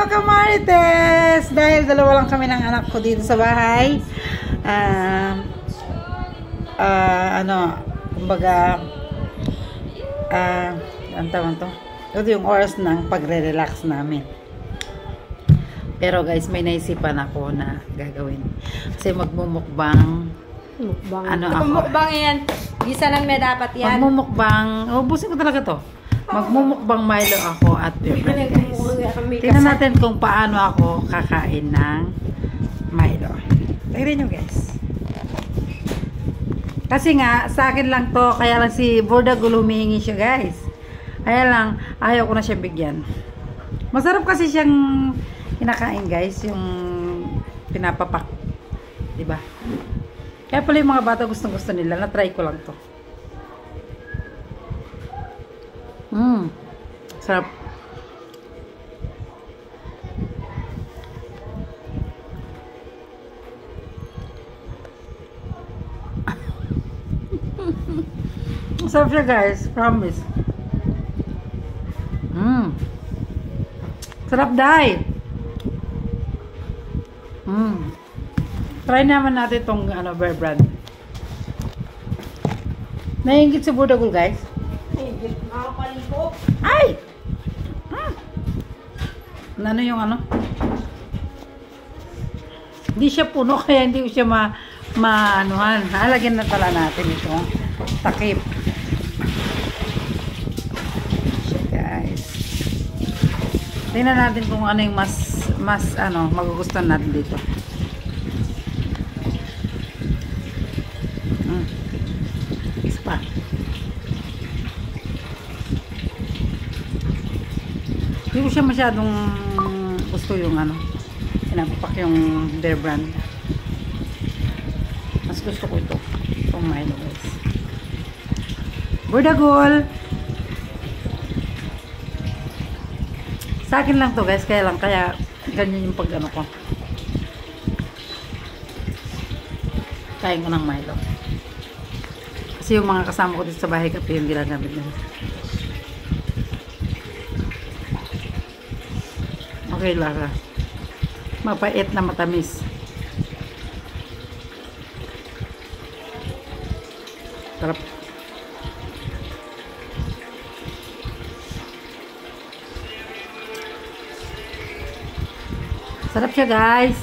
Kamarites! Dahil dalawa lang kami ng anak ko dito sa bahay. Kumbaga, ang tawag to? Ito yung oras ng pagre-relax namin. Pero guys, may naisipan ako na gagawin. Kasi magmumukbang. Mukbang. Ako? Mukbang yan. Gisa lang may dapat yan. Magmumukbang. Ubusin ko talaga to. Magmumukbang Milo ako at beer brand, guys. Tingnan natin kung paano ako kakain ng Milo. Tingnan nyo, guys. Kasi nga, sa akin lang to, kaya lang si Bordagul humihingi siya, guys. Kaya lang, ayaw ko na siya bigyan. Masarap kasi siyang kinakain, guys, yung pinapapak. Diba? Kaya pala yung mga bata gustong-gusto nila. Na-try ko lang to. Sarap. Sarap siya, guys. Promise. Sarap, dai. Try naman natin itong bear brand. Naiingit si Bordagul, guys. Naiingit. Makapaligo. Ay! Ano yung Hindi siya puno, kaya hindi ko siya maanuhan. Halagyan na pala natin ito. Takip. Siya, guys. Tingnan natin kung ano yung mas magugustuhan natin dito. Isa pa. Hindi ko siya masyadong gusto yung pinapapak yung bear brand. Mas gusto ko ito. Itong Milo, guys. Bordagul! Sa akin lang to, guys. Kaya ganyan yung pag ko. Kain ko ng Milo. Kasi yung mga kasama ko dito sa bahay, kape yung ginagamit nila. Okay, Lara. Mapait na matamis. Sarap. Sarap siya, guys.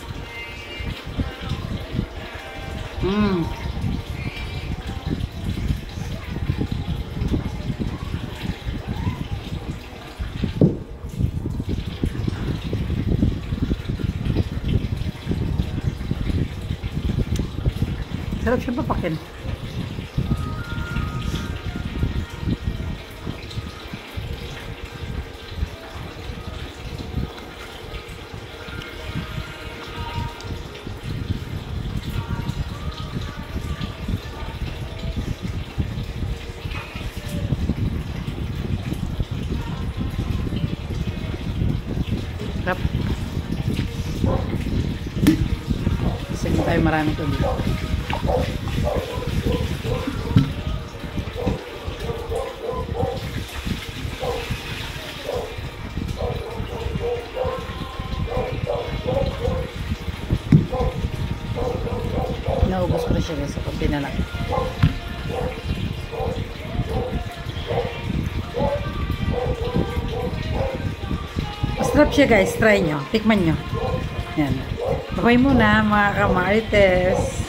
Sarap siya papakin. Sarap. Sige tayo marami ito dito. Naubos ko na siya, guys, sa konti na lang. Masarap siya, guys. Try nyo. Tikman nyo. Yan. Bye muna, mga kamarites.